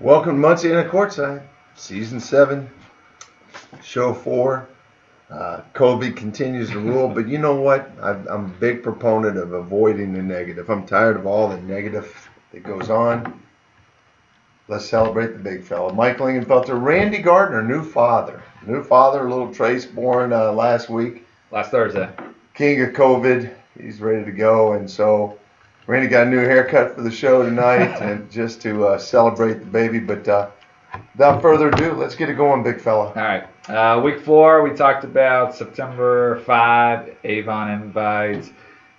Welcome to Munciana Courtside, Season 7, Show 4. COVID continues to rule, but you know what? I'm a big proponent of avoiding the negative. I'm tired of all the negative that goes on. Let's celebrate the big fella. Mike Lingenfelter, Randy Gardner, new father. Little Trace born last week. Last Thursday. King of COVID. He's ready to go, and so Randy got a new haircut for the show tonight, and just to celebrate the baby. But without further ado, let's get it going, big fella. All right. Week 4, we talked about September 5, Avon invites.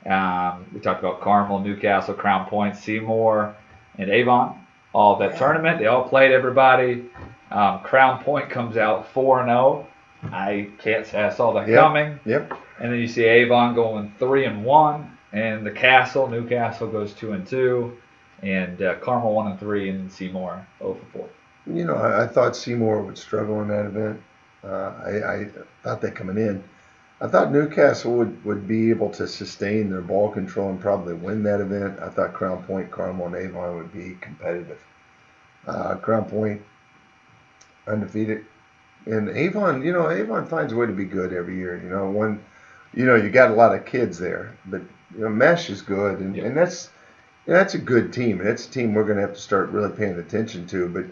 We talked about Carmel, Newcastle, Crown Point, Seymour, and Avon. All that tournament. They all played everybody. Crown Point comes out 4-0. I can't say I saw that coming. Yep. And then you see Avon going 3-1. And the Castle, Newcastle goes 2-2, and Carmel 1-3, and Seymour 0-4. You know, I thought Seymour would struggle in that event. I thought that coming in. I thought Newcastle would be able to sustain their ball control and probably win that event. I thought Crown Point, Carmel, and Avon would be competitive. Crown Point undefeated, and Avon finds a way to be good every year. You got a lot of kids there, but Mesh is good, and that's a good team. And that's a team we're going to have to start really paying attention to. But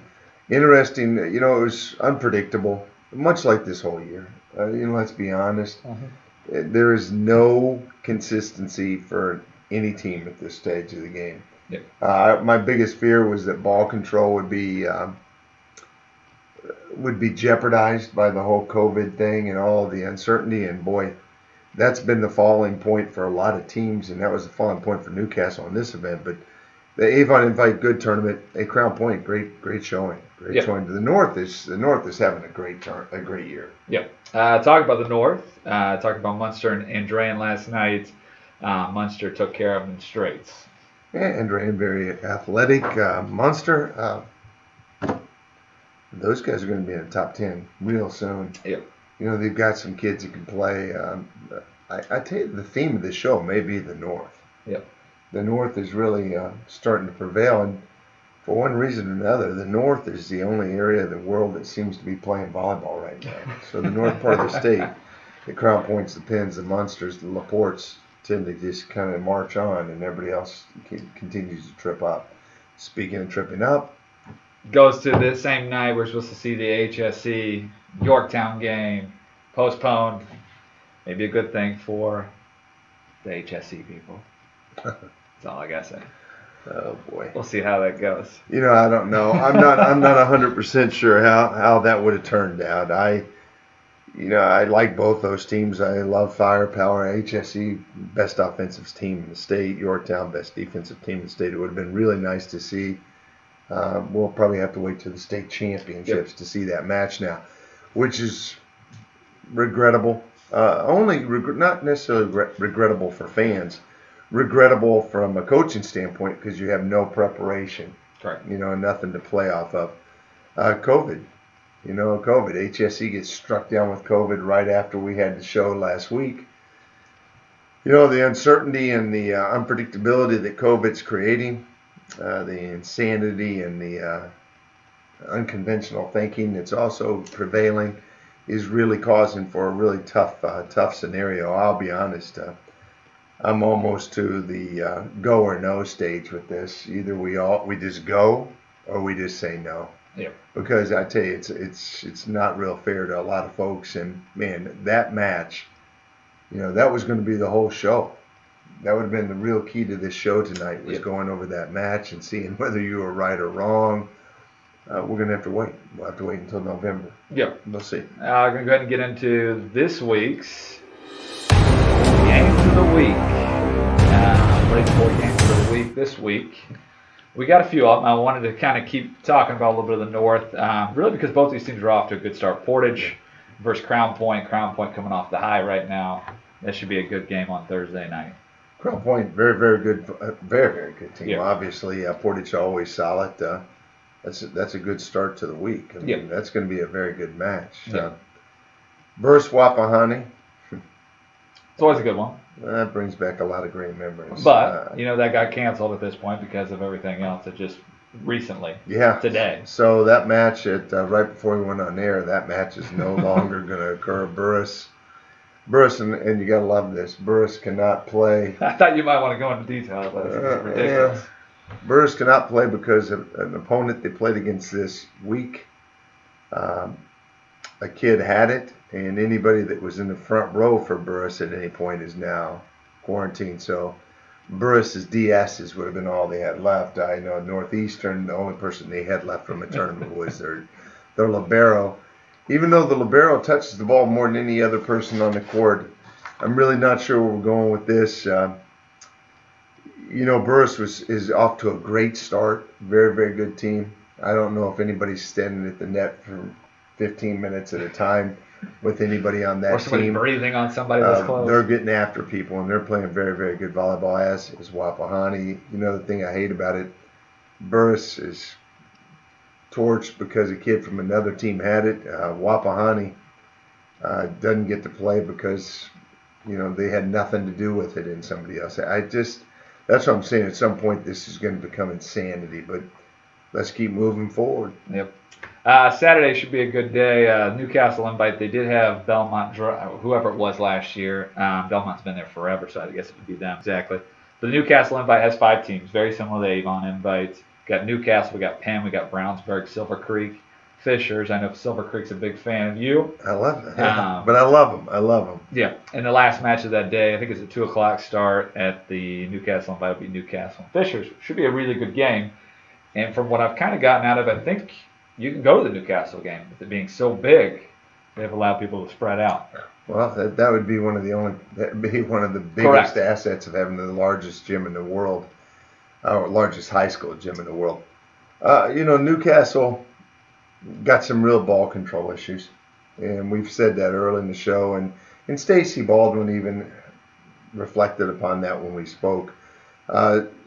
interesting, it was unpredictable, much like this whole year. Let's be honest. Mm-hmm. There is no consistency for any team at this stage of the game. Yep. My biggest fear was that ball control would be jeopardized by the whole COVID thing and all the uncertainty. And boy, that's been the falling point for a lot of teams, and that was the falling point for Newcastle in this event. But the Avon Invite good tournament, a Crown Point, great showing, showing. The North is having a great year. Yep. Talk about the North. Talk about Munster and Andrean last night. Munster took care of them in straights. Yeah, Andrean very athletic. Munster, those guys are going to be in the top 10 real soon. Yep. They've got some kids that can play. I tell you, the theme of the show may be the North. Yep. The North is really starting to prevail, and for one reason or another, the North is the only area of the world that seems to be playing volleyball right now. So the north part of the state, the Crown Points, the Penns, the Munsters, the LaPortes tend to just kind of march on, and everybody else continues to trip up. Speaking of tripping up, goes to this same night. We're supposed to see the HSC Yorktown game postponed. Maybe a good thing for the HSC people. That's all I gotta say. Oh boy, we'll see how that goes. I don't know. I'm not 100% sure how that would have turned out. I like both those teams. I love firepower. HSC, best offensive team in the state. Yorktown, best defensive team in the state. It would have been really nice to see. We'll probably have to wait to the state championships to see that match now, which is regrettable. Not necessarily regrettable for fans. Regrettable from a coaching standpoint because you have no preparation. Right. Nothing to play off of. COVID. COVID. HSC gets struck down with COVID right after we had the show last week. The uncertainty and the unpredictability that COVID's creating, the insanity and the unconventional thinking that's also prevailing is really causing for a really tough scenario. I'll be honest. I'm almost to the go or no stage with this. Either we just go or we just say no. Yeah. Because I tell you, it's not real fair to a lot of folks. And man, that match, that was going to be the whole show. That would have been the real key to this show tonight was going over that match and seeing whether you were right or wrong. We're going to have to wait. We'll have to wait until November. Yep. We'll see. I'm going to go ahead and get into this week's games of the week. Break 4 games of the week this week. We got a few of them. I wanted to kind of keep talking about a little bit of the North, really because both these teams are off to a good start. Portage versus Crown Point. Crown Point coming off the high right now. That should be a good game on Thursday night. Crown Point, very, very good, very, very good team. Yeah. Obviously, Portage always solid. That's a good start to the week. I mean, that's going to be a very good match. Yeah. Versus Wapahani. It's always a good one. That brings back a lot of great memories. But, that got canceled at this point because of everything else that just recently. Yeah. Today. So that match at right before we went on air, that match is no longer going to occur. Burris, and you got to love this. Burris cannot play. I thought you might want to go into detail, but it's ridiculous. Yeah. Burris cannot play because of an opponent they played against this week. A kid had it, and anybody that was in the front row for Burris at any point is now quarantined. So Burris's DSs would have been all they had left. I know Northeastern, the only person they had left from a tournament was their libero. Even though the libero touches the ball more than any other person on the court, I'm really not sure where we're going with this. Burris is off to a great start. Very, very good team. I don't know if anybody's standing at the net for 15 minutes at a time with anybody on that team. Or somebody breathing on somebody that's close. They're getting after people, and they're playing very, very good volleyball, as is Wapahani. The thing I hate about it, Burris is torched because a kid from another team had it. Wapahani doesn't get to play because, they had nothing to do with it in somebody else. That's what I'm saying. At some point, this is going to become insanity, but let's keep moving forward. Yep. Saturday should be a good day. Newcastle invite. They did have Belmont, whoever it was last year. Belmont's been there forever, so I guess it would be them. Exactly. The Newcastle invite has 5 teams, very similar to the Avon invite. We got Newcastle, we got Penn, we got Brownsburg, Silver Creek, Fishers. I know Silver Creek's a big fan of you. I love it. But I love them. Yeah. And the last match of that day, I think it's a 2 o'clock start at the Newcastle invite. Will be Newcastle and Fishers. Should be a really good game. And from what I've kind of gotten out of it, I think you can go to the Newcastle game. With it being so big, they've allowed people to spread out. Well, that would be one of the biggest Correct. assets of having the largest gym in the world, or largest high school gym in the world. Newcastle got some real ball control issues, and we've said that early in the show, and Stacey Baldwin even reflected upon that when we spoke.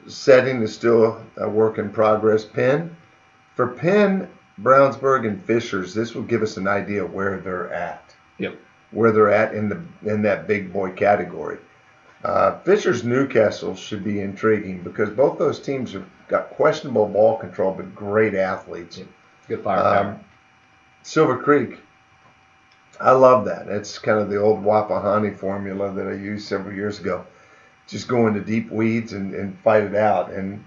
Setting is still a work in progress. For Penn, Brownsburg, and Fishers, this will give us an idea of where they're at. Yep. Where they're at in that big boy category. Fishers Newcastle should be intriguing because both those teams have got questionable ball control but great athletes. Yep. Good firepower. Silver Creek, I love that. It's kind of the old Wapahani formula that I used several years ago. Just go into deep weeds and fight it out. And,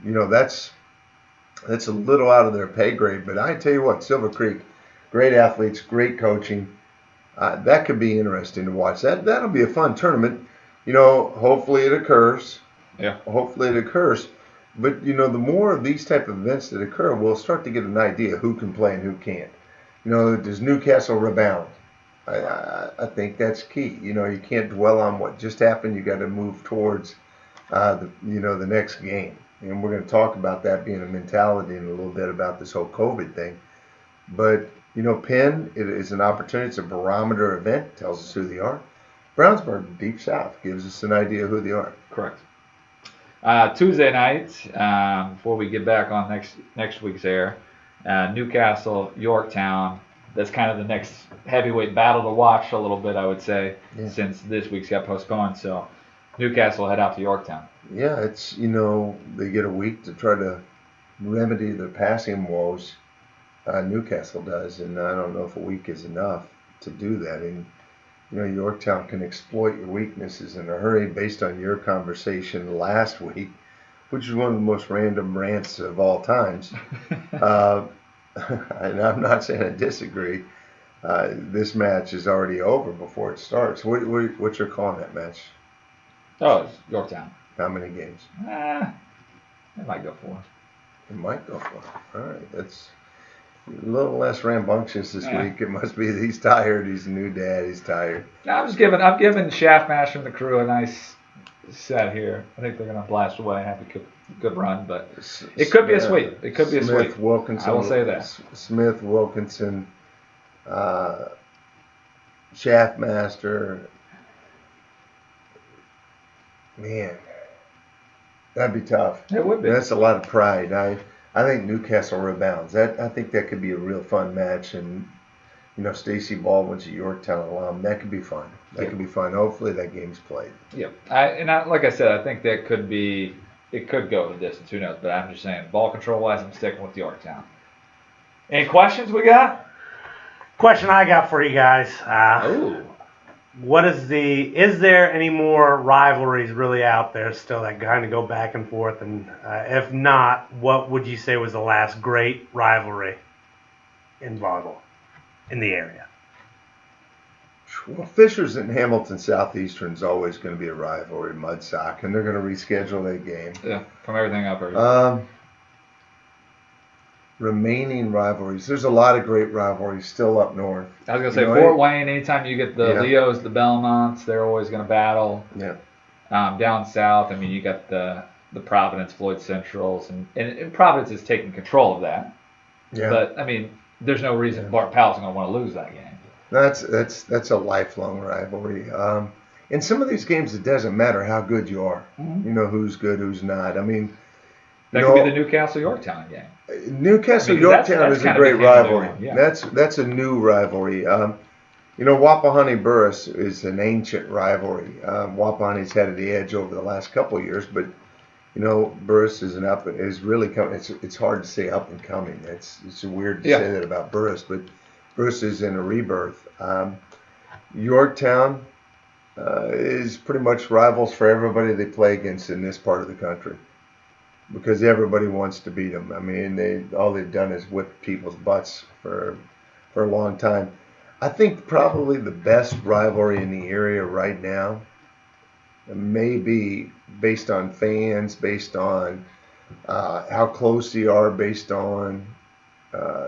that's a little out of their pay grade. But I tell you what, Silver Creek, great athletes, great coaching. That could be interesting to watch. That'll be a fun tournament. Hopefully it occurs. Yeah. Hopefully it occurs. But, the more of these type of events that occur, we'll start to get an idea who can play and who can't. Does Newcastle rebound? I think that's key. You can't dwell on what just happened. You got to move towards, the next game. And we're going to talk about that being a mentality in a little bit about this whole COVID thing. But, Penn, it is an opportunity. It's a barometer event. Tells us who they are. Brownsburg, Deep South, gives us an idea who they are. Correct. Tuesday night, before we get back on next week's air, Newcastle, Yorktown. That's kind of the next heavyweight battle to watch a little bit, I would say, since this week's got postponed. So Newcastle head out to Yorktown. Yeah, it's, they get a week to try to remedy their passing woes. Newcastle does, and I don't know if a week is enough to do that. And, Yorktown can exploit your weaknesses in a hurry based on your conversation last week, which is one of the most random rants of all times. And I'm not saying I disagree. This match is already over before it starts. What's your call on that match? Oh, it's Yorktown. How many games? It might go 4. It might go 4. All right, that's a little less rambunctious this week. It must be that he's tired. He's a new dad. He's tired. I'm giving Shaftmaster and the crew a nice set here. I think they're going to blast away and have a good run, but it could be a sweep. It could be a sweep. Wilkinson, I will say that. Smith, Wilkinson, Shaftmaster. Man, that'd be tough. It would be. That's a lot of pride. I think Newcastle rebounds. I think that could be a real fun match. And, Stacey Baldwin's a Yorktown alum. That could be fun. That could be fun. Hopefully that game's played. Yep. Like I said, I think that could be it could go the distance. Who knows? But I'm just saying, ball control wise, I'm sticking with Yorktown. Any questions we got? Question I got for you guys. Oh, Is there any more rivalries really out there still that kind of go back and forth? And if not, what would you say was the last great rivalry in volleyball in the area? Well, Fishers and Hamilton Southeastern is always going to be a rivalry, Mudsock, and they're going to reschedule that game. yeah. From everything I've heard. Remaining rivalries. There's a lot of great rivalries still up north. I was gonna say Fort Wayne. Anytime you get the Leos, the Belmonts, they're always gonna battle. Yeah. Down south, I mean, you got the Providence, Floyd Centrals, and Providence is taking control of that. Yeah. But I mean, there's no reason Bart Powell's gonna want to lose that game. That's a lifelong rivalry. In some of these games, it doesn't matter how good you are. Mm-hmm. You know who's good, who's not. I mean, that could be the Newcastle Yorktown game. Newcastle Yorktown is a great rivalry. Yeah. That's a new rivalry. Wapahani Burris is an ancient rivalry. Wapahani's had the edge over the last couple of years, but Burris is really coming. It's hard to say up and coming. It's weird to say that about Burris, but Burris is in a rebirth. Yorktown is pretty much rivals for everybody they play against in this part of the country, because everybody wants to beat them. I mean, all they've done is whip people's butts for a long time. I think probably the best rivalry in the area right now, maybe based on fans, based on how close they are, based on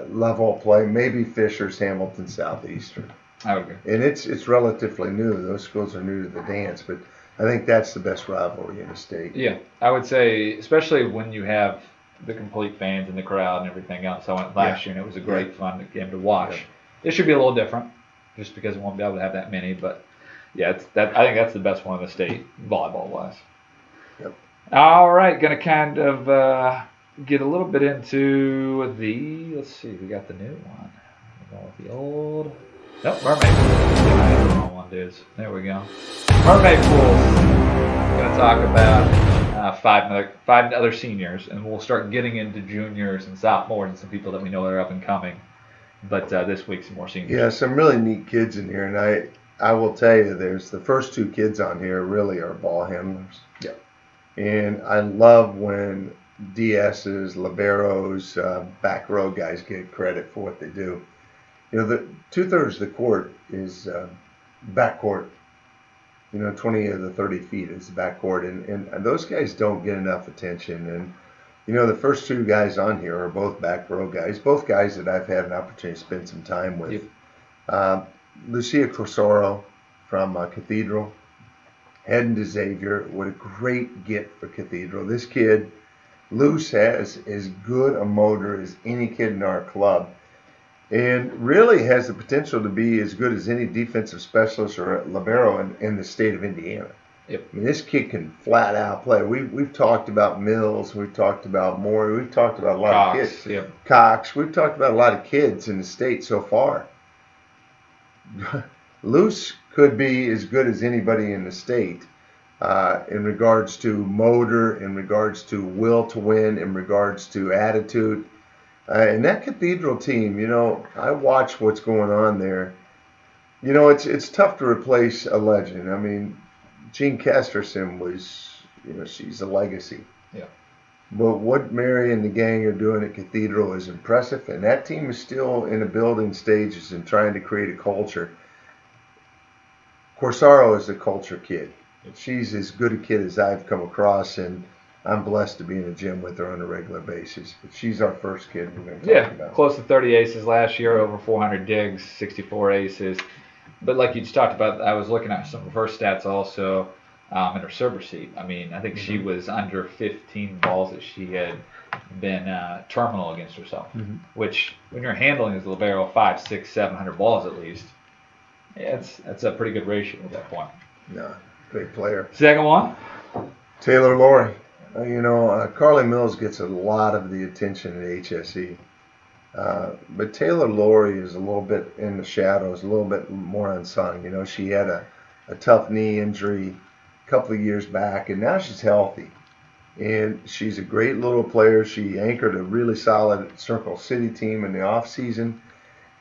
level of play, maybe Fishers, Hamilton, Southeastern. I would agree. And it's relatively new. Those schools are new to the dance, but I think that's the best rivalry in the state. Yeah, I would say, especially when you have the complete fans in the crowd and everything else. I went last year, and it was a great fun game to watch. Yeah. It should be a little different, just because we won't be able to have that many. But yeah, I think that's the best one in the state, volleyball-wise. Yep. All right, going to kind of get a little bit into let's see, we got the new one. We're going with the old. Nope, Mermaid Pools. I had the wrong one, dudes. There we go. Mermaid Pools. Going to talk about five other seniors, and we'll start getting into juniors and sophomores and some people that we know that are up and coming. But this week, some more seniors. Yeah, some really neat kids in here, and I will tell you, there's the first two kids on here really are ball handlers. Yeah. And I love when DSs, liberos, back row guys get credit for what they do. The 2/3 of the court is back court. 20 of the 30 feet is back court, and those guys don't get enough attention. And the first two guys on here are both back row guys, both guys that I've had an opportunity to spend some time with. Yep. Lucia Corsaro from Cathedral, heading to Xavier. What a great get for Cathedral. This kid, Luce, has as good a motor as any kid in our club, and really has the potential to be as good as any defensive specialist or libero in the state of Indiana. Yep. I mean, this kid can flat out play. We've talked about Mills, we've talked about Moore, we've talked about a lot of kids. Yep. Cox, we've talked about a lot of kids in the state so far. Luce could be as good as anybody in the state in regards to motor, in regards to will to win, in regards to attitude. And that Cathedral team, I watch what's going on there. It's tough to replace a legend. I mean, Jean Casterson was, she's a legacy. Yeah. But what Mary and the gang are doing at Cathedral is impressive, and that team is still in the building stages and trying to create a culture. Corsaro is a culture kid. She's as good a kid as I've come across, and I'm blessed to be in the gym with her on a regular basis. But she's our first kid we're going to talk about. Close to 30 aces last year, over 400 digs, 64 aces. But like you just talked about, I was looking at some of her stats also in her server seat. I mean, I think she was under 15 balls that she had been terminal against herself, which when you're handling as a libero 500, 600, 700 balls at least, that's a pretty good ratio at that point. No, great player. Second one? Taylor Laurie. Carly Mills gets a lot of the attention at HSE. But Taylor Laurie is a little bit in the shadows, a little bit more unsung. She had a tough knee injury a couple of years back, and now she's healthy. And she's a great little player. She anchored a really solid Circle City team in the off season.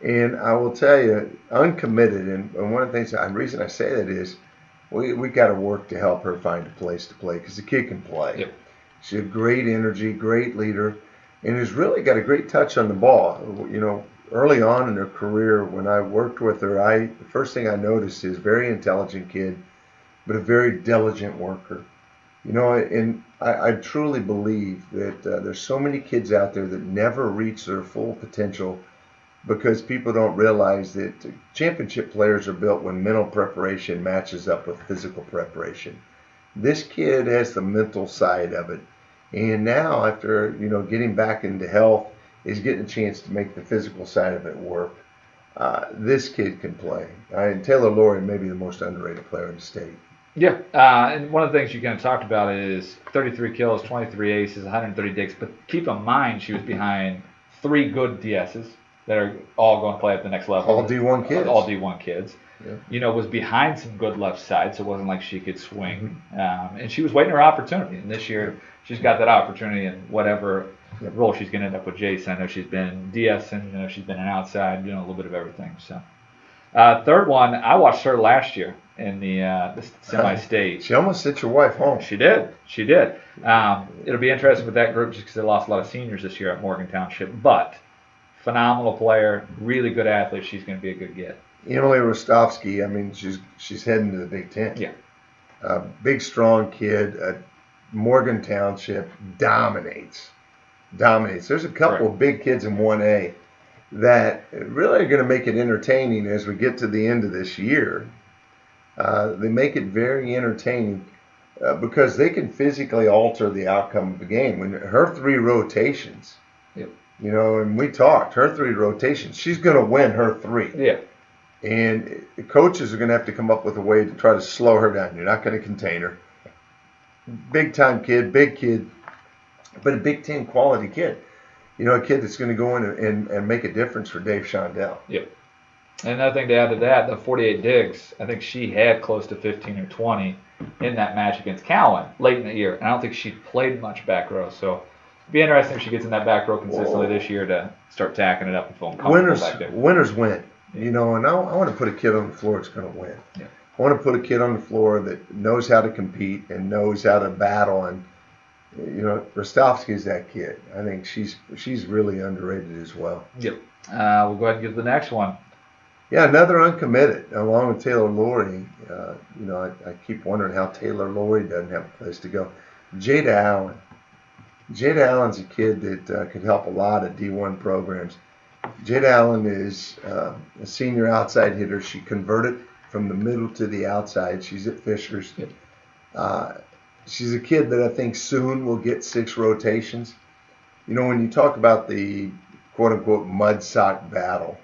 And I will tell you, uncommitted. And one of the things, the reason I say that is we got to work to help her find a place to play because the kid can play. Yep. She's a great energy, great leader, and has really got a great touch on the ball. Early on in her career, when I worked with her, the first thing I noticed is very intelligent kid, but a very diligent worker. And I truly believe that there's so many kids out there that never reach their full potential because people don't realize that championship players are built when mental preparation matches up with physical preparation. This kid has the mental side of it. And now, after getting back into health, is getting a chance to make the physical side of it work. This kid can play. And Taylor Laurie may be the most underrated player in the state. Yeah, and one of the things you kind of talked about is 33 kills, 23 aces, 130 digs. But keep in mind, she was behind 3 good DSs that are all going to play at the next level. All D1 kids. All D1 kids. Yeah. Was behind some good left sides, so it wasn't like she could swing. And she was waiting her opportunity. And this year, she's got that opportunity in whatever role she's going to end up with Jason. I know she's been DSing, she's been an outside, doing a little bit of everything. So, third one, I watched her last year in the semi-state. She almost sent your wife home. She did. It'll be interesting with that group just because they lost a lot of seniors this year at Morgan Township. But phenomenal player, really good athlete. She's going to be a good get. Emily Rostovsky, she's heading to the Big Ten. Yeah. Big, strong kid. Morgan Township dominates. There's a couple of big kids in 1A that really are going to make it entertaining as we get to the end of this year. They make it very entertaining because they can physically alter the outcome of the game. When her 3 rotations, and we talked, her 3 rotations, she's going to win her 3. Yeah. And the coaches are going to have to come up with a way to try to slow her down. You're not going to contain her. Big time kid, big kid, but a Big Ten quality kid. A kid that's going to go in and make a difference for Dave Shondell. Yep. And another thing to add to that, the 48 digs, I think she had close to 15 or 20 in that match against Cowan late in the year. And I don't think she played much back row. So it'd be interesting if she gets in that back row consistently this year to start tacking it up and feeling comfortable back there. Winners win. And I want to put a kid on the floor that's going to win. Yeah. I want to put a kid on the floor that knows how to compete and knows how to battle. And, Rostovsky's that kid. I think she's really underrated as well. Yep. We'll go ahead and get to the next one. Yeah, another uncommitted, along with Taylor Laurie. I keep wondering how Taylor Laurie doesn't have a place to go. Jada Allen. Jada Allen's a kid that could help a lot of D1 programs. Jada Allen is a senior outside hitter. She converted from the middle to the outside. She's at Fishers. She's a kid that I think soon will get 6 rotations. When you talk about the quote-unquote mud sock battle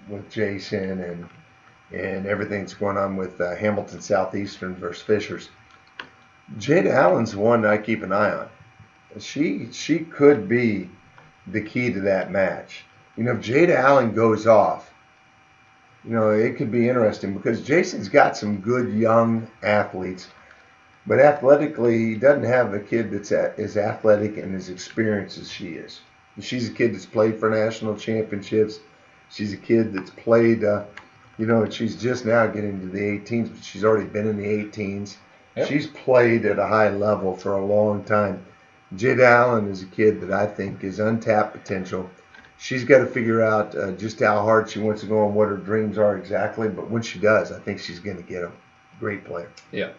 with Jason and everything that's going on with Hamilton Southeastern versus Fishers, Jada Allen's the one that I keep an eye on. She could be the key to that match. If Jada Allen goes off, it could be interesting because Jason's got some good young athletes, but athletically, he doesn't have a kid that's as athletic and as experienced as she is. She's a kid that's played for national championships. She's a kid that's played, she's just now getting to the 18s, but she's already been in the 18s. Yep. She's played at a high level for a long time. Jada Allen is a kid that I think is untapped potential. She's got to figure out just how hard she wants to go and what her dreams are exactly. But when she does, I think she's going to get a great player. Yeah.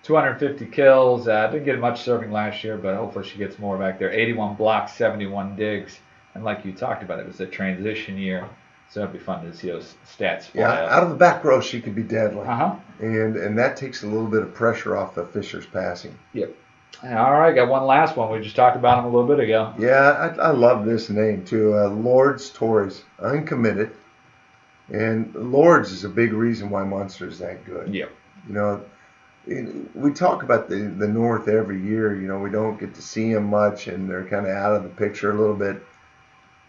250 kills. Didn't get much serving last year, but hopefully she gets more back there. 81 blocks, 71 digs. And like you talked about, it was a transition year. So it'd be fun to see those stats fly up. Out of the back row, she could be deadly. Uh-huh. And that takes a little bit of pressure off the Fisher's passing. Yep. All right, got one last one. We just talked about him a little bit ago. Yeah, I love this name too. Lords Torres, uncommitted. And Lords is a big reason why Munster is that good. Yep. We talk about the North every year. We don't get to see them much, and they're kind of out of the picture a little bit.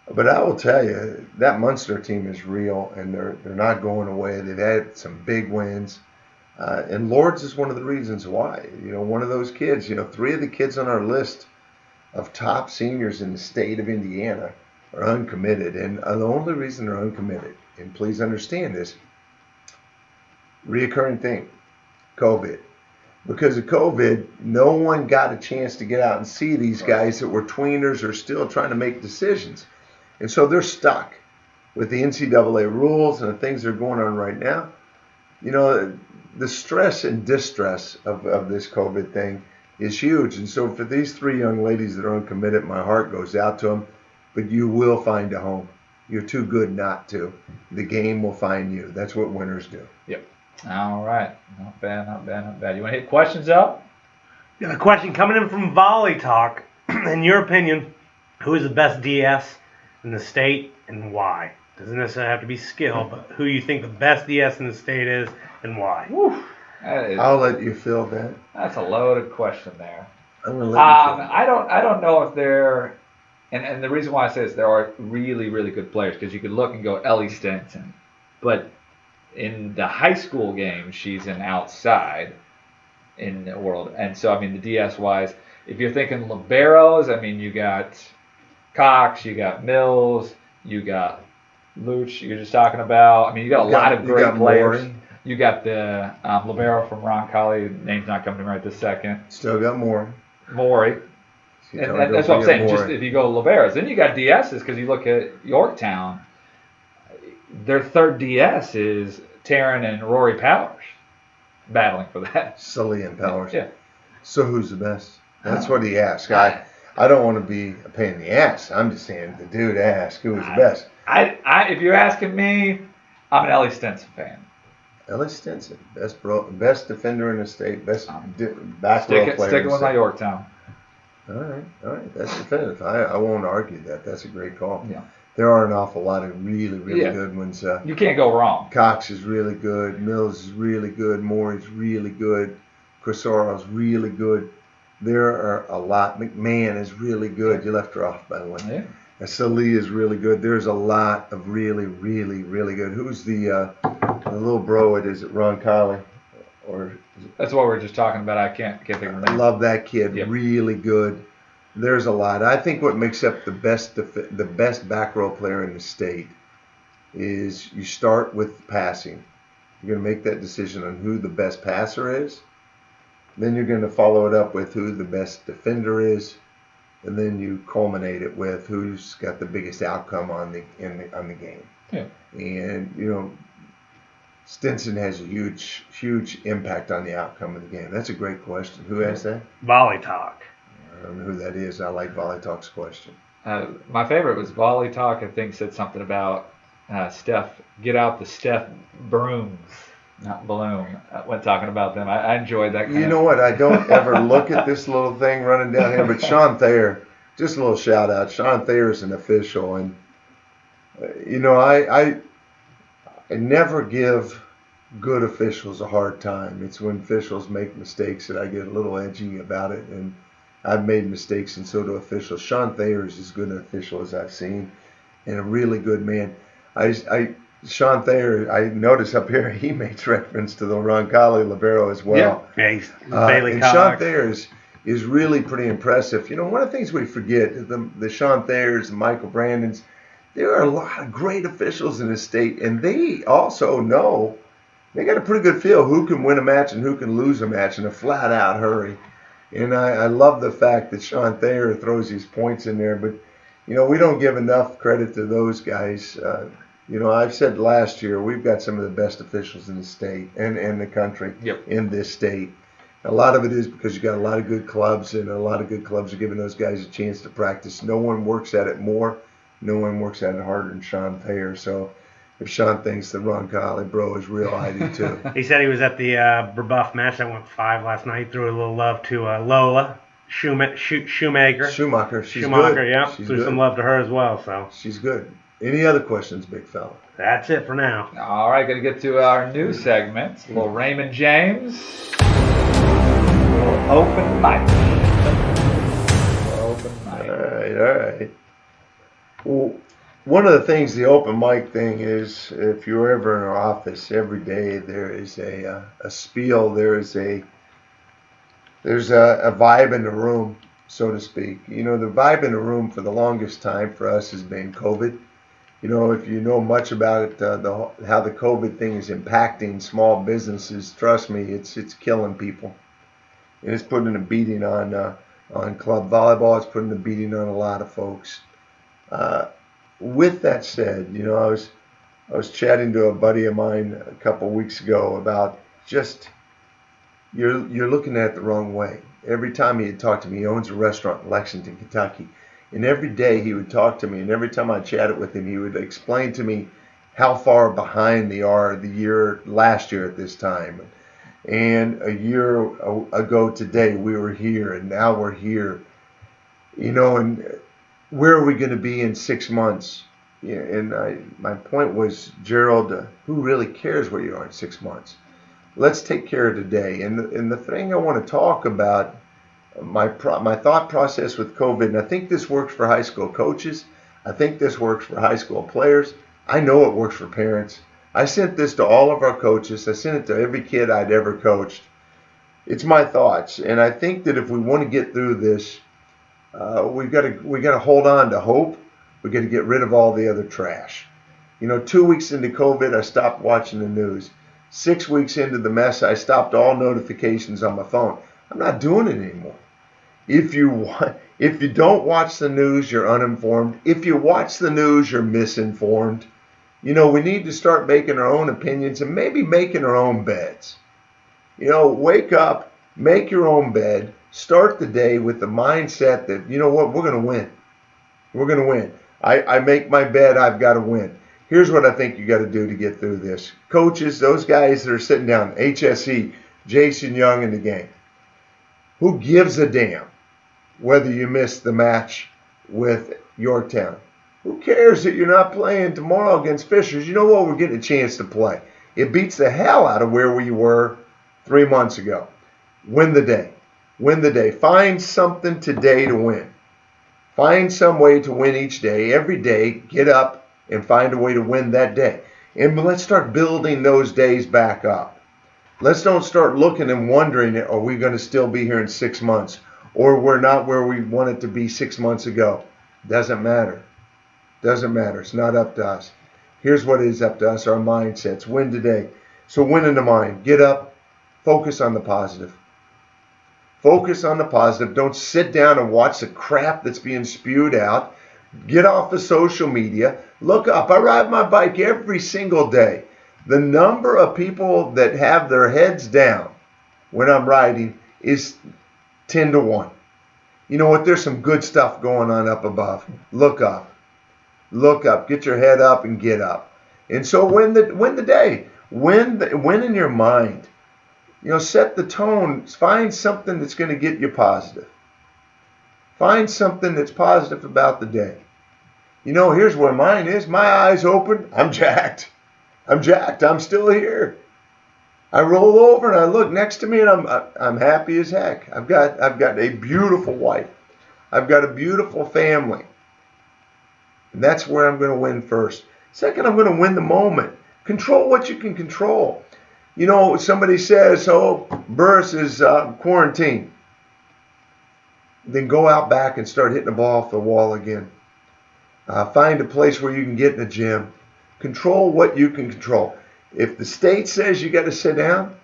But I will tell you, that Munster team is real, and they're not going away. They've had some big wins. And Lords is one of the reasons why. One of those kids, 3 of the kids on our list of top seniors in the state of Indiana are uncommitted. And the only reason they're uncommitted, and please understand this, reoccurring thing, COVID. Because of COVID, no one got a chance to get out and see these guys that were tweeners or still trying to make decisions. And so they're stuck with the NCAA rules and the things that are going on right now. The stress and distress of this COVID thing is huge. And so for these 3 young ladies that are uncommitted, my heart goes out to them. But you will find a home. You're too good not to. The game will find you. That's what winners do. Yep. All right. Not bad, not bad, not bad. You want to hit questions up? Got a question coming in from Volley Talk. In your opinion, who is the best DS in the state and why? Doesn't necessarily have to be skill, but who you think the best DS in the state is and why? Woo. I'll let you fill that. That's a loaded question there. I'm going to let you fill that. I don't know if they're, and the reason why I say this, there are really, really good players, because you could look and go Ellie Stinson, but in the high school game, she's an outside in the world. And so, the DS-wise, if you're thinking liberos, you got Cox, you got Mills, you got Luch, you're just talking about. You got a lot of great players. Maury. You got the libero from Roncalli. Name's not coming to me right this second. Still got Maury. And that's what I'm saying. Just if you go liberos, then you got DSs, because you look at Yorktown. Their third DS is Taryn and Rory Powers battling for that. Sully and Powers. Yeah. So who's the best? That's what he asked. I don't want to be a pain in the ass. I'm just saying the dude asked who was the best. If you're asking me, I'm an Ellie Stinson fan. Ellie Stinson, best defender in the state, best back row player. Sticking with my Yorktown. All right. That's definitive. I won't argue that. That's a great call. Yeah. There are an awful lot of really, really good ones. You can't go wrong. Cox is really good. Mills is really good. Moore's really good. Crisoro's really good. There are a lot. McMahon is really good. You left her off, by the way. Yeah. Sully is really good. There's a lot of really, really, really good. Who's the little bro? Is it Roncalli? That's what we were just talking about. I can't think of the name. I love that kid. Yep. Really good. There's a lot. I think what makes up the best back row player in the state is you start with passing. You're going to make that decision on who the best passer is. Then you're going to follow it up with who the best defender is, and then you culminate it with who's got the biggest outcome on the game. Yeah. And Stinson has a huge impact on the outcome of the game. That's a great question. Who asked that? Volley Talk. I don't know who that is. I like Volley Talk's question. My favorite was Volley Talk. I think said something about Steph. Get out the Steph brooms, not balloon. When talking about them, I enjoyed that. You know what? I don't ever look at this little thing running down here, but Sean Thayer, just a little shout out. Sean Thayer is an official, and I never give good officials a hard time. It's when officials make mistakes that I get a little edgy about it, and I've made mistakes, and so do officials. Sean Thayer is as good an official as I've seen, and a really good man. Sean Thayer, I notice up here, he makes reference to the Roncalli libero as well. Yeah, he's Bailey and Cox. Sean Thayer is really pretty impressive. One of the things we forget, the Sean Thayers, the Michael Brandons, there are a lot of great officials in the state, and they also know, they got a pretty good feel who can win a match and who can lose a match in a flat-out hurry. And I love the fact that Sean Thayer throws these points in there, but, we don't give enough credit to those guys. I've said last year, we've got some of the best officials in the state and the country in this state. A lot of it is because you got a lot of good clubs, and a lot of good clubs are giving those guys a chance to practice. No one works at it more. No one works at it harder than Sean Thayer. So if Sean thinks the Roncalli bro is real, I do too. He said he was at the Brebuff match that went 5 last night. He threw a little love to Lola Schumacher. She's good. Yeah. She's Threw good. some love to her as well. So She's good. Any other questions, big fella? that's it for now. All right, going to get to our new segment. A little Raymond James. A little open mic. All right. Well, one of the things, the open mic thing is, if you're ever in our office every day, there is a spiel, there's a vibe in the room, so to speak. You know, the vibe in the room for the longest time for us has been COVID. You know, if you know much about it, how the COVID thing is impacting small businesses, trust me, it's killing people. And it's putting a beating on club volleyball. It's putting a beating on a lot of folks. Uh, with that said, you know, I was chatting to a buddy of mine a couple of weeks ago about just you're looking at it the wrong way. Every time he had talked to me, he owns a restaurant in Lexington, Kentucky, and every day he would talk to me, and every time I chatted with him, he would explain to me how far behind they are the year last year at this time, and a year ago today we were here, and now we're here. You know, and where are we going to be in 6 months? Yeah, and my point was, Gerald, who really cares where you are in 6 months? Let's take care of today. And the thing I want to talk about, my thought process with COVID, and I think this works for high school coaches. I think this works for high school players. I know it works for parents. I sent this to all of our coaches. I sent it to every kid I'd ever coached. It's my thoughts, and I think that if we want to get through this, we got to hold on to hope. We got to get rid of all the other trash. You know, 2 weeks into COVID, I stopped watching the news. 6 weeks into the mess, I stopped all notifications on my phone. I'm not doing it anymore. If you don't watch the news, you're uninformed. If you watch the news, you're misinformed. You know, we need to start making our own opinions and maybe making our own beds. You know, wake up, make your own bed, start the day with the mindset that, you know what, we're going to win. We're going to win. I make my bed, I've got to win. Here's what I think you got to do to get through this. Coaches, those guys that are sitting down, HSE, Jason Young in the game. Who gives a damn whether you miss the match with Yorktown? Who cares that you're not playing tomorrow against Fishers? You know what? We're getting a chance to play. It beats the hell out of where we were 3 months ago. Win the day. Win the day. Find something today to win. Find some way to win each day. Every day, get up and find a way to win that day. And let's start building those days back up. Let's don't start looking and wondering, are we going to still be here in 6 months? Or we're not where we wanted to be 6 months ago. Doesn't matter. Doesn't matter. It's not up to us. Here's what is up to us, our mindsets. Win today. So win in the mind. Get up. Focus on the positive. Focus on the positive. Don't sit down and watch the crap that's being spewed out. Get off of social media. Look up. I ride my bike every single day. The number of people that have their heads down when I'm riding is 10 to 1. You know what? There's some good stuff going on up above. Look up. Look up. Get your head up and get up. And so win the day. Win in your mind. You know, set the tone. Find something that's going to get you positive. Find something that's positive about the day. You know, here's where mine is. My eyes open. I'm jacked. I'm still here. I roll over and I look next to me and I'm happy as heck. I've got a beautiful wife. I've got a beautiful family. And that's where I'm going to win first. Second, I'm going to win the moment. Control what you can control. You know, somebody says, oh, Burris is quarantined. Then go out back and start hitting the ball off the wall again. Find a place where you can get in the gym. Control what you can control. If the state says you got to sit down,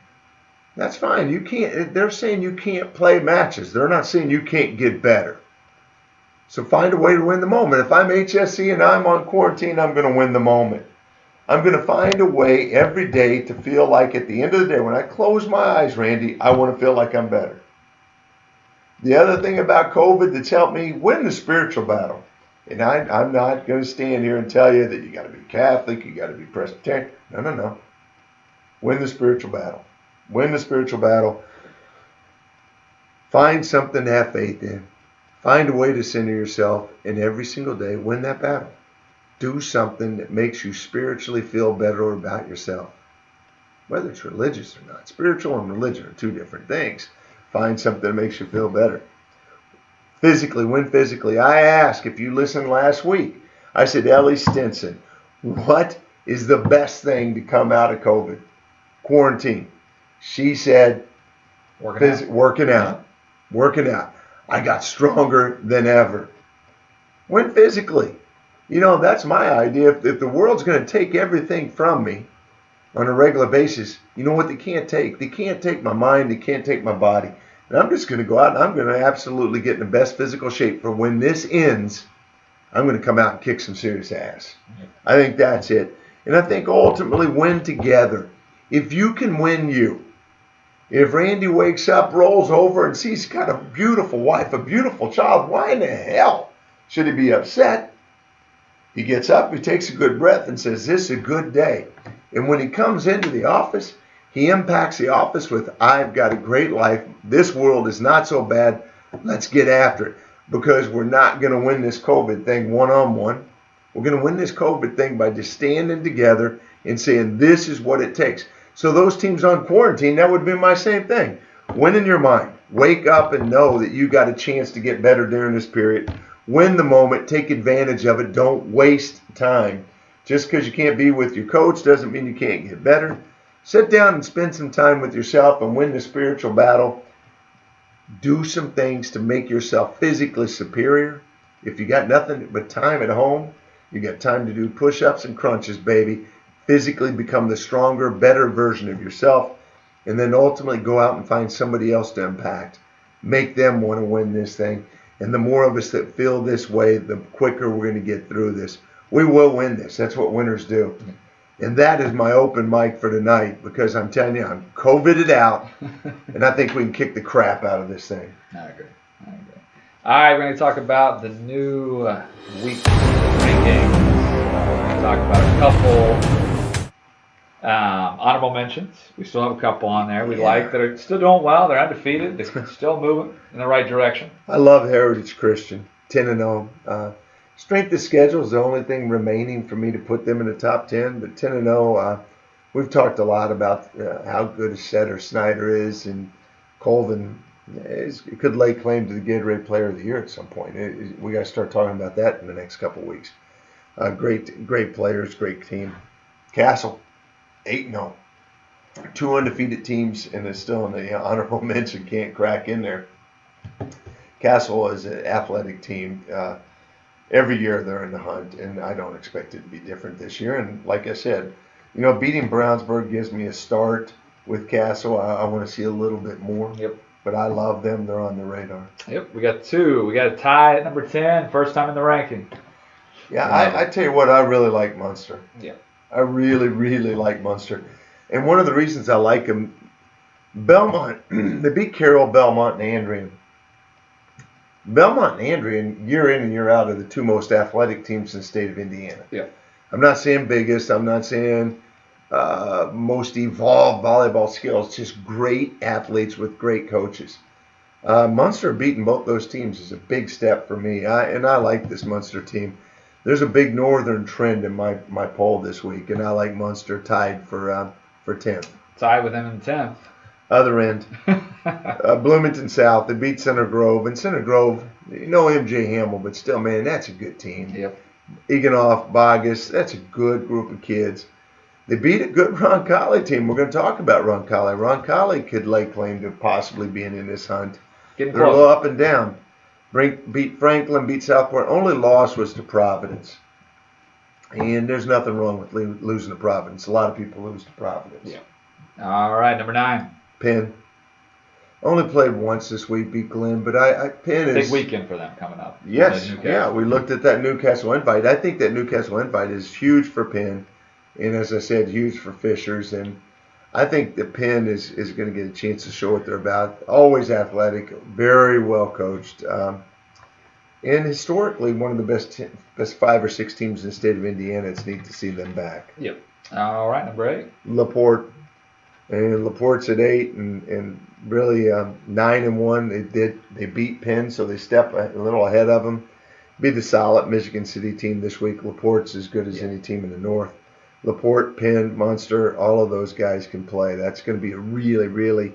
that's fine. You can't. They're saying you can't play matches. They're not saying you can't get better. So find a way to win the moment. If I'm HSE and I'm on quarantine, I'm going to win the moment. I'm going to find a way every day to feel like at the end of the day, when I close my eyes, Randy, I want to feel like I'm better. The other thing about COVID that's helped me, win the spiritual battle. And I'm not going to stand here and tell you that you got to be Catholic, you got to be Presbyterian. No. Win the spiritual battle. Win the spiritual battle. Find something to have faith in. Find a way to center yourself, and every single day, win that battle. Do something that makes you spiritually feel better about yourself. Whether it's religious or not. Spiritual and religion are two different things. Find something that makes you feel better. Physically, win physically. I asked, if you listened last week, I said, Ellie Stinson, what is the best thing to come out of COVID? Quarantine. She said, working out. I got stronger than ever. Went physically. That's my idea. If the world's going to take everything from me on a regular basis, you know what they can't take? They can't take my mind. They can't take my body. And I'm just going to go out and I'm going to absolutely get in the best physical shape for when this ends. I'm going to come out and kick some serious ass. I think that's it. And I think ultimately win together. If you can win you, if Randy wakes up, rolls over, and sees he's got a beautiful wife, a beautiful child, why in the hell should he be upset? He gets up, he takes a good breath, and says, this is a good day. And when he comes into the office, he impacts the office with, I've got a great life. This world is not so bad. Let's get after it. Because we're not going to win this COVID thing one-on-one. We're going to win this COVID thing by just standing together and saying, this is what it takes. So those teams on quarantine, that would be my same thing. Win in your mind. Wake up and know that you got a chance to get better during this period. Win the moment. Take advantage of it. Don't waste time. Just because you can't be with your coach doesn't mean you can't get better. Sit down and spend some time with yourself and win the spiritual battle. Do some things to make yourself physically superior. If you got nothing but time at home, you got time to do push-ups and crunches, baby. Physically become the stronger, better version of yourself, and then ultimately go out and find somebody else to impact. Make them want to win this thing. And the more of us that feel this way, the quicker we're going to get through this. We will win this. That's what winners do. And that is my open mic for tonight, because I'm telling you, I'm COVIDed out, and I think we can kick the crap out of this thing. I agree. All right, we're going to talk about the new week rankings. We're going to talk about a couple honorable mentions. We still have a couple on there. We like that they're still doing well. They're undefeated. They're still moving in the right direction. I love Heritage Christian, 10-0. Strength of schedule is the only thing remaining for me to put them in the top 10. But 10-0, we've talked a lot about how good a setter Snyder is, and Colvin could lay claim to the Gatorade Player of the Year at some point. We got to start talking about that in the next couple of weeks. Great players, great team. Castle, 8-0. 2 undefeated teams, and it's still in the honorable mention, can't crack in there. Castle is an athletic team. Every year they're in the hunt, and I don't expect it to be different this year. And like I said, beating Brownsburg gives me a start with Castle. I want to see a little bit more. Yep. But I love them. They're on the radar. Yep, we got 2. We got a tie at number 10, first time in the ranking. Yeah, I tell you what, I really like Munster. Yeah. I really, really like Munster. And one of the reasons I like them, Belmont, they beat Carroll, Belmont, and Andrian. Belmont and Andrian, year in and year out, are the 2 most athletic teams in the state of Indiana. Yeah. I'm not saying biggest. I'm not saying most evolved volleyball skills. Just great athletes with great coaches. Munster beating both those teams is a big step for me. I like this Munster team. There's a big northern trend in my poll this week, and I like Munster tied for 10th. Tied with them in 10th. Other end. Bloomington South, they beat Center Grove. And Center Grove, MJ Hamill, but still, man, that's a good team. Yep. Eganoff, Bogus, that's a good group of kids. They beat a good Roncalli team. We're going to talk about Roncalli. Roncalli could lay claim to possibly being in this hunt. Getting They're close. a little up and down. Beat Franklin, beat Southport. Only loss was to Providence. And there's nothing wrong with losing to Providence. A lot of people lose to Providence. Yeah. All right, number 9. Penn. Only played once this week, beat Glenn, but Penn is... Big weekend for them coming up. Yes, yeah, we looked at that Newcastle invite. I think that Newcastle invite is huge for Penn, and as I said, huge for Fishers, and I think that Penn is going to get a chance to show what they're about. Always athletic, very well coached, and historically one of the best 5 or 6 teams in the state of Indiana. It's neat to see them back. Yep. All right, number 8. LaPorte. And LaPorte's at 8, and really 9-1. They beat Penn, so they step a little ahead of them. Beat the solid Michigan City team this week. LaPorte's as good as any team in the North. LaPorte, Penn, Munster, all of those guys can play. That's going to be a really, really,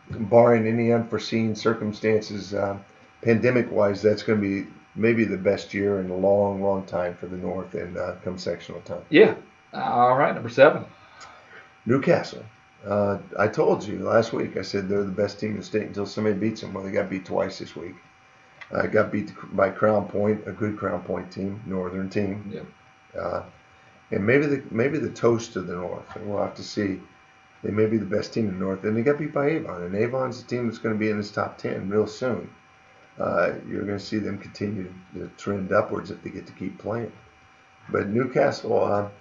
barring any unforeseen circumstances, pandemic-wise, that's going to be maybe the best year in a long, long time for the North and come sectional time. Yeah. All right, number 7. Newcastle. I told you last week, I said they're the best team in the state until somebody beats them. Well, they got beat twice this week. Got beat by Crown Point, a good Crown Point team, Northern team. Yep. And maybe the toast of the North. And we'll have to see. They may be the best team in the North. And they got beat by Avon. And Avon's a team that's going to be in this top 10 real soon. You're going to see them continue to trend upwards if they get to keep playing. But Newcastle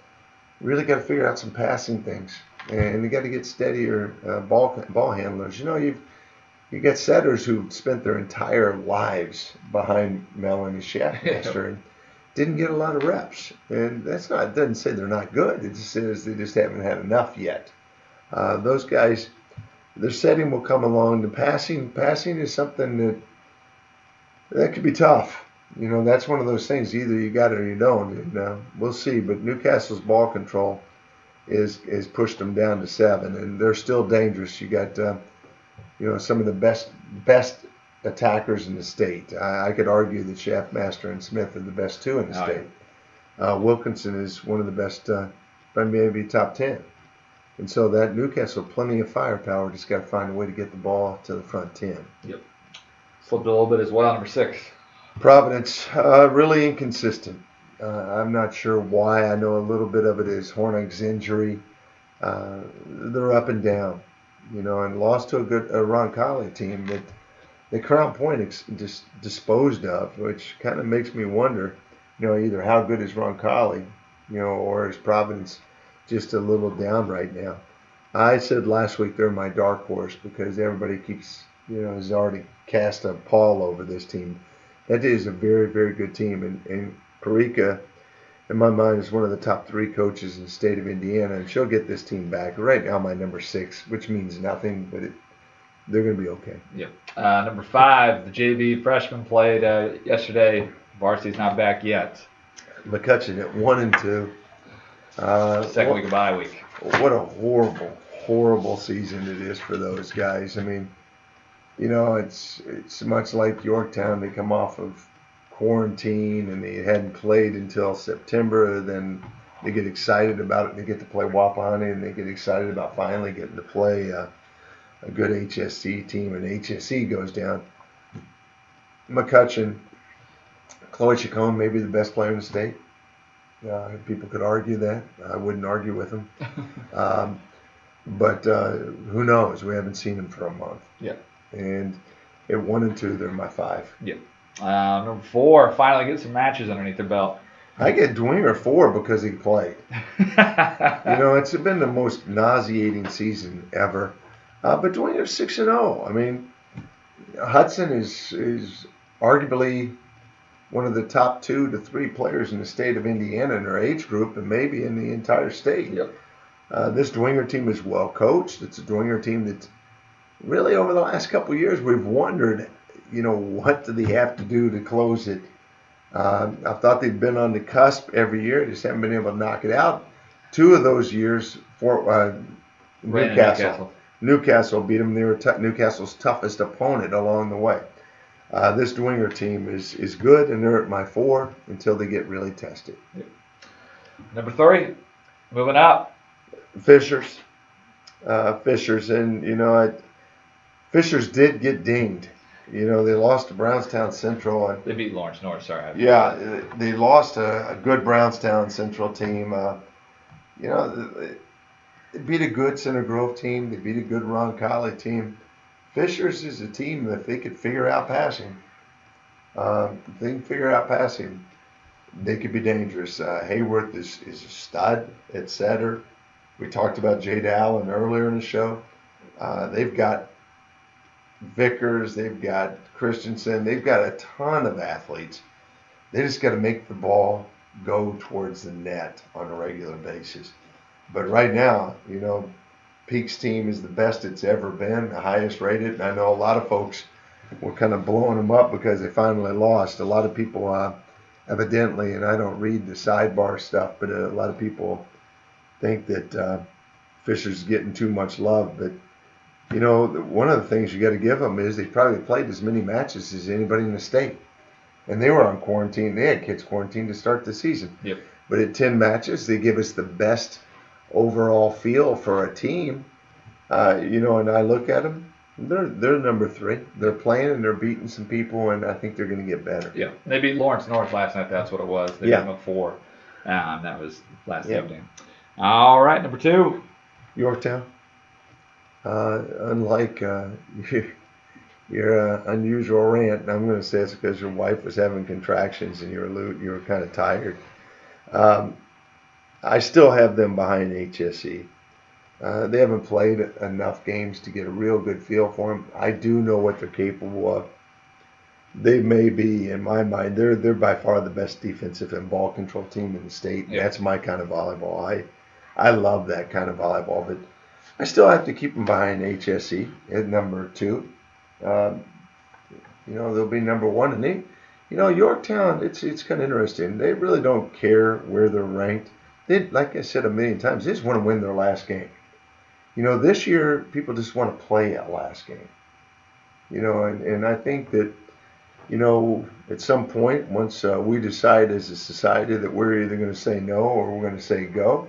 really got to figure out some passing things. And they got to get steadier ball handlers. You know, you got setters who've spent their entire lives behind Melanie Schaffmaster and didn't get a lot of reps. And it doesn't say they're not good. It just says they just haven't had enough yet. Those guys, their setting will come along. The passing is something that could be tough. You know, that's one of those things. Either you got it or you don't. And we'll see. But Newcastle's ball control is pushed them down to 7, and they're still dangerous. You got some of the best attackers in the state. I could argue that Schaffmaster and Smith are the best 2 in the state. Wilkinson is one of the best, maybe top 10. And so that Newcastle, plenty of firepower, just got to find a way to get the ball to the front 10. Yep. Slipped a little bit as well, number 6. Providence, really inconsistent. I'm not sure why. I know a little bit of it is Hornig's injury. They're up and down, and lost to a good Roncalli team that the Crown Point just disposed of, which kind of makes me wonder, either how good is Roncalli, or is Providence just a little down right now. I said last week they're my dark horse because everybody keeps, has already cast a pall over this team. That is a very, very good team, and Parika, in my mind, is one of the top 3 coaches in the state of Indiana, and she'll get this team back. Right now, my number 6, which means nothing, but they're going to be okay. Yep. Number 5, the JV freshman played yesterday. Varsity's not back yet. McCutcheon at 1-2. Second week of bye week. What a horrible, horrible season it is for those guys. I mean, it's much like Yorktown. They come off of quarantine and they hadn't played until September. Then they get excited about it. They get to play Wapahani, and they get excited about finally getting to play a good HSC team. And HSC goes down. McCutcheon, Chloe Chacon, maybe the best player in the state. People could argue that. I wouldn't argue with them. But who knows? We haven't seen them for a month. Yeah. And at 1-2, they're my 5. Yeah. Number 4, finally get some matches underneath their belt. I get Dwinger 4 because he played. It's been the most nauseating season ever. But Dwinger's 6-0. I mean, Hudson is arguably one of the top 2 to 3 players in the state of Indiana in their age group, and maybe in the entire state. Yep. This Dwinger team is well coached. It's a Dwinger team that's really, over the last couple of years, we've wondered, what do they have to do to close it? I thought they'd been on the cusp every year, just haven't been able to knock it out. 2 of those years for Newcastle beat them. They were Newcastle's toughest opponent along the way. This Dwinger team is good, and they're at my 4 until they get really tested. Yep. Number 3, moving up. Fishers, and Fishers did get dinged. They lost to Brownstown Central. They beat Lawrence North. Sorry. Yeah, they lost a good Brownstown Central team. They beat a good Center Grove team. They beat a good Roncalli team. Fishers is a team that if they could figure out passing, they could be dangerous. Hayworth is a stud at setter. We talked about Jade Allen earlier in the show. They've got Vickers, they've got Christensen, they've got a ton of athletes. They just got to make the ball go towards the net on a regular basis. But right now, Peak's team is the best it's ever been, the highest rated. And I know a lot of folks were kind of blowing them up because they finally lost. A lot of people evidently, and I don't read the sidebar stuff, but a lot of people think that Fisher's getting too much love. But, one of the things you got to give them is they probably played as many matches as anybody in the state. And they were on quarantine. They had kids quarantined to start the season. Yep. But at 10 matches, they give us the best overall feel for a team. And I look at them. They're number 3. They're playing and they're beating some people, and I think they're going to get better. Yeah. They beat Lawrence North last night. That's what it was. They beat them up 4. That was last evening. All right, number 2. Yorktown. Unlike your unusual rant, and I'm going to say it's because your wife was having contractions and you were kind of tired. I still have them behind HSE. They haven't played enough games to get a real good feel for them. I do know what they're capable of. They may be, in my mind, they're by far the best defensive and ball control team in the state. And that's my kind of volleyball. I love that kind of volleyball, but I still have to keep them behind HSE at number 2. They'll be number 1, and they, Yorktown. It's kind of interesting. They really don't care where they're ranked. They, like I said a million times, they just want to win their last game. This year people just want to play a last game. And I think that, at some point, once we decide as a society that we're either going to say no or we're going to say go,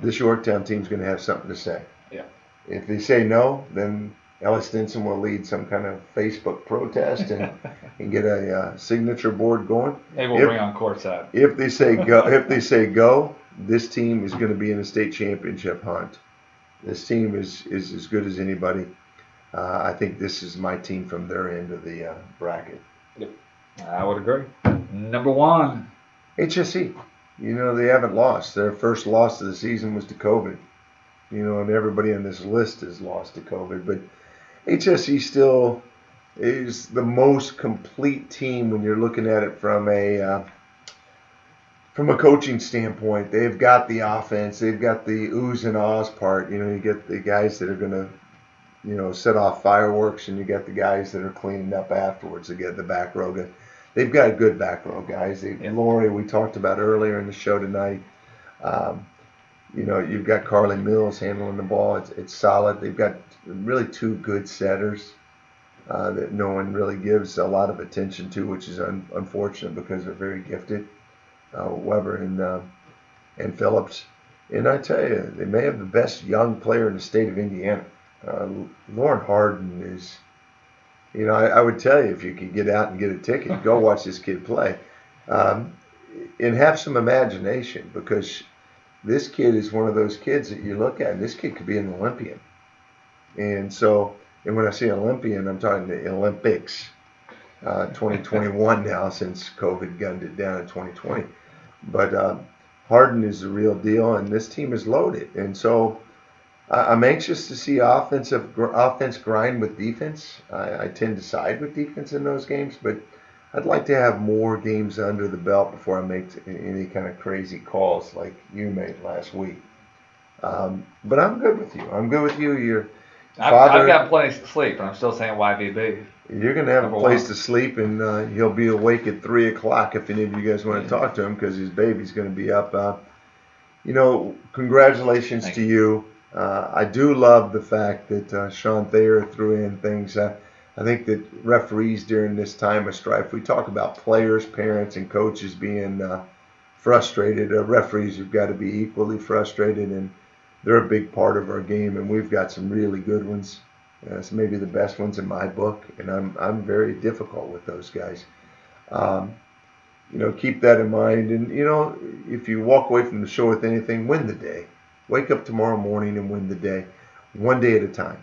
this Yorktown team's going to have something to say. Yeah. If they say no, then Ellis Stinson will lead some kind of Facebook protest and get a signature board going. Maybe we'll bring on Courtside. If they say go, this team is going to be in a state championship hunt. This team is as good as anybody. I think this is my team from their end of the bracket. Yep. I would agree. Number 1. HSE. They haven't lost. Their first loss of the season was to COVID. And everybody on this list has lost to COVID. But HSE still is the most complete team when you're looking at it from a coaching standpoint. They've got the offense. They've got the oohs and ahs part. You get the guys that are going to set off fireworks, and you got the guys that are cleaning up afterwards. They get the back row. They've got good back row guys. Lori, we talked about earlier in the show tonight. You've got Carly Mills handling the ball. It's solid. They've got really 2 good setters that no one really gives a lot of attention to, which is unfortunate because they're very gifted. Weber and Phillips. And I tell you, they may have the best young player in the state of Indiana. Lauren Harden is, I would tell you, if you could get out and get a ticket, go watch this kid play. And have some imagination, because this kid is one of those kids that you look at, and this kid could be an Olympian. And when I say Olympian, I'm talking the Olympics. 2021 now, since COVID gunned it down in 2020. But Harden is the real deal, and this team is loaded. And so I'm anxious to see offense grind with defense. I tend to side with defense in those games, but I'd like to have more games under the belt before I make any kind of crazy calls like you made last week. But I'm good with you. I've got plenty of sleep, and I'm still saying YVB. You're going to have a place to sleep, and he'll be awake at 3 o'clock if any of you guys want to talk to him, because his baby's going to be up. Congratulations to you. I do love the fact that Sean Thayer threw in things. I think that referees during this time of strife, we talk about players, parents, and coaches being frustrated. Referees have got to be equally frustrated, and they're a big part of our game, and we've got some really good ones. It's maybe the best ones in my book, and I'm very difficult with those guys. Keep that in mind. And, if you walk away from the show with anything, win the day. Wake up tomorrow morning and win the day, one day at a time.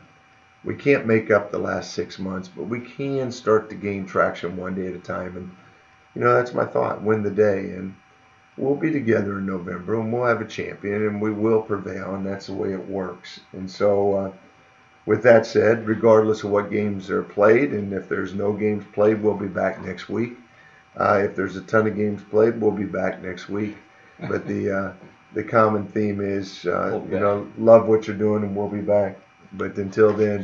We can't make up the last 6 months, but we can start to gain traction one day at a time. And, that's my thought, win the day. And we'll be together in November, and we'll have a champion, and we will prevail, and that's the way it works. And so, with that said, regardless of what games are played, and if there's no games played, we'll be back next week. If there's a ton of games played, we'll be back next week. But the common theme is, love what you're doing, and we'll be back. But until then,